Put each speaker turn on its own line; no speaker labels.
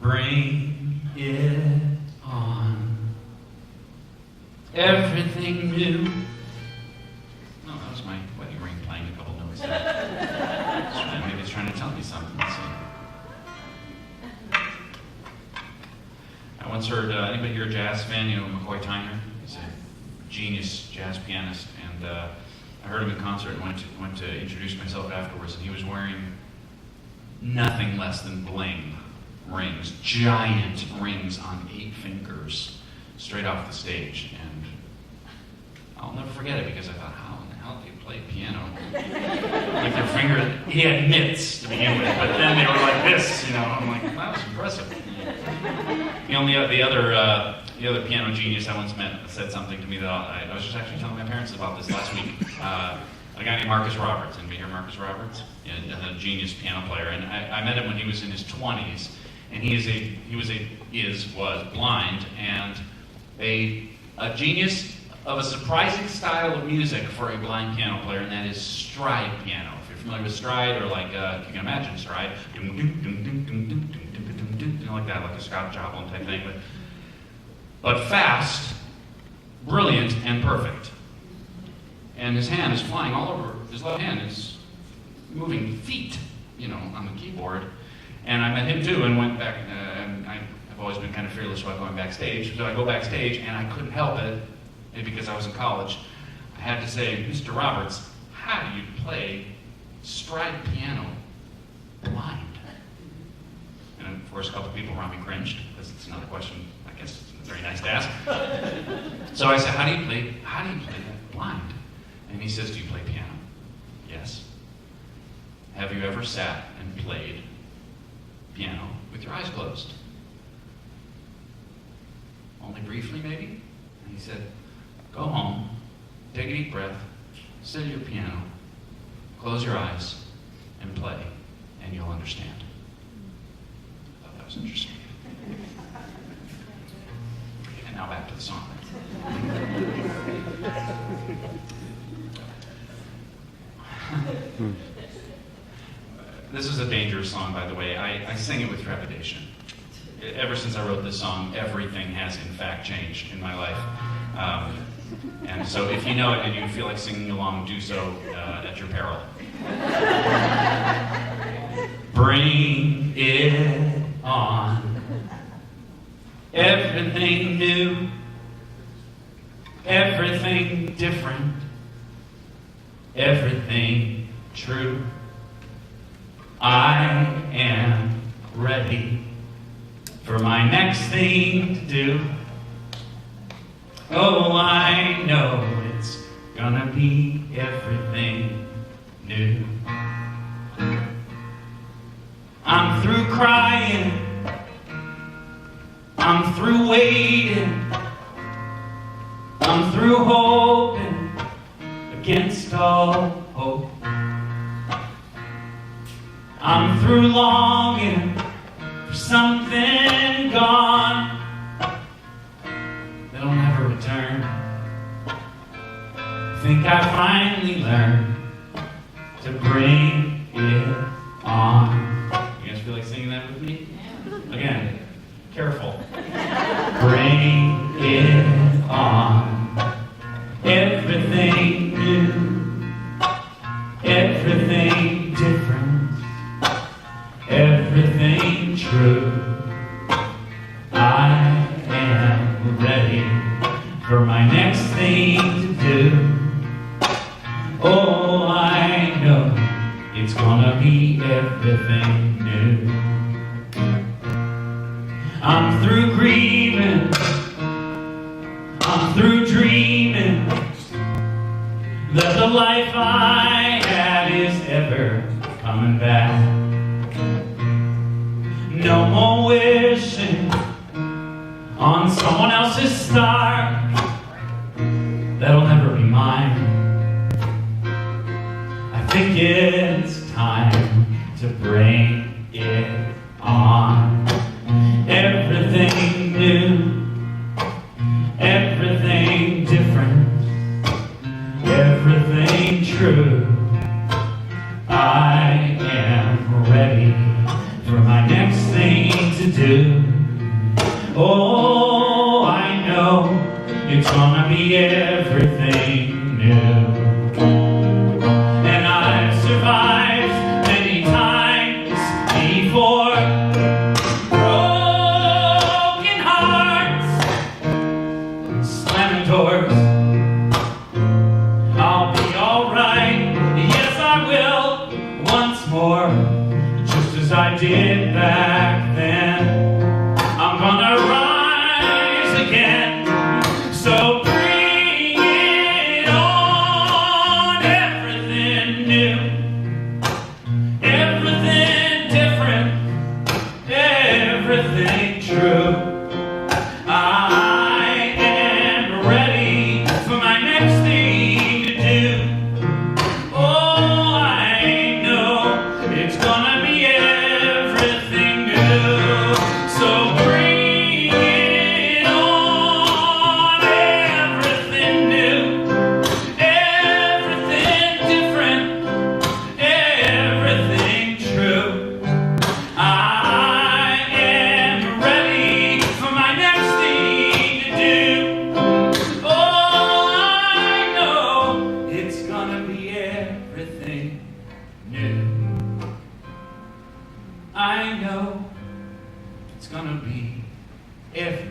Bring it on. Everything new. Oh, that was my wedding ring playing a couple notes there. Maybe it's trying to tell me something. Let's see. I once heard, anybody here a jazz fan? You know McCoy Tyner? He's a genius jazz pianist, and I heard him in concert and went to introduce myself afterwards, and he was wearing nothing less than bling rings, giant rings on 8 fingers, straight off the stage. And I'll never forget it because I thought, how in the hell do you play piano with your finger? He had mitts to begin with, but then they were like this, you know. I'm like, that was impressive. The other piano genius I once met said something to me that I was just actually telling my parents about this last week. A guy named Marcus Roberts. Anybody hear Marcus Roberts? Yeah, a genius piano player. And I met him when he was in his 20s, and was blind and a genius of a surprising style of music for a blind piano player, and that is stride piano. If you're familiar with stride, or like if you can imagine stride, like that, like a Scott Joplin type thing, but fast, brilliant, and perfect. And his hand is flying all over. His left hand is moving feet, on the keyboard. And I met him too, and went back. And I've always been kind of fearless about going backstage. So I go backstage, and I couldn't help it, maybe because I was in college. I had to say, Mr. Roberts, how do you play stride piano blind? And of course, a couple people around me cringed, because it's another question. I guess it's very nice to ask. So I said, how do you play that blind? And he says, do you play piano? Yes. Have you ever sat and played piano with your eyes closed? Only briefly, maybe? And he said, go home, take a deep breath, sit at your piano, close your eyes, and play, and you'll understand. I thought that was interesting. And now back to the song. This is a dangerous song, by the way. I sing it with trepidation. Ever since I wrote this song, everything has in fact changed in my life. And so if you know it and you feel like singing along, do so at your peril. Bring it on. Everything new. Everything different. Everything true. I am ready for my next thing to do. Oh, I know it's gonna be everything new. I'm through crying. I'm through waiting. I'm through hoping against all hope. I'm through longing for something gone that'll never return. Think I finally learned to bring it on. You guys feel like singing that with me? Again, careful. Bring it on. Everything new. Everything different. Everything true. I am ready for my next thing to do. Oh, I know it's gonna be everything new. I'm through grieving. I'm through dreaming that the life I had is ever coming back. No more wishing on someone else's star that'll never be mine. I think it's time to bring it on. Everything new, everything different, everything true. I am ready for my next thing to
to do. Oh, I know it's gonna be everything new. And I've survived many times before. Broken hearts, slamming doors. I'll be alright, yes I will, once more, just as I did back then. I'm gonna rise again, so bring it on. Everything new, everything different, everything true. I am ready for my next thing to do. Oh, I know it's gonna be everything new. So bring it on. Everything new, everything different, everything true. I am ready for my next thing to do. Oh, I know it's gonna be everything new. I know it's gonna be everything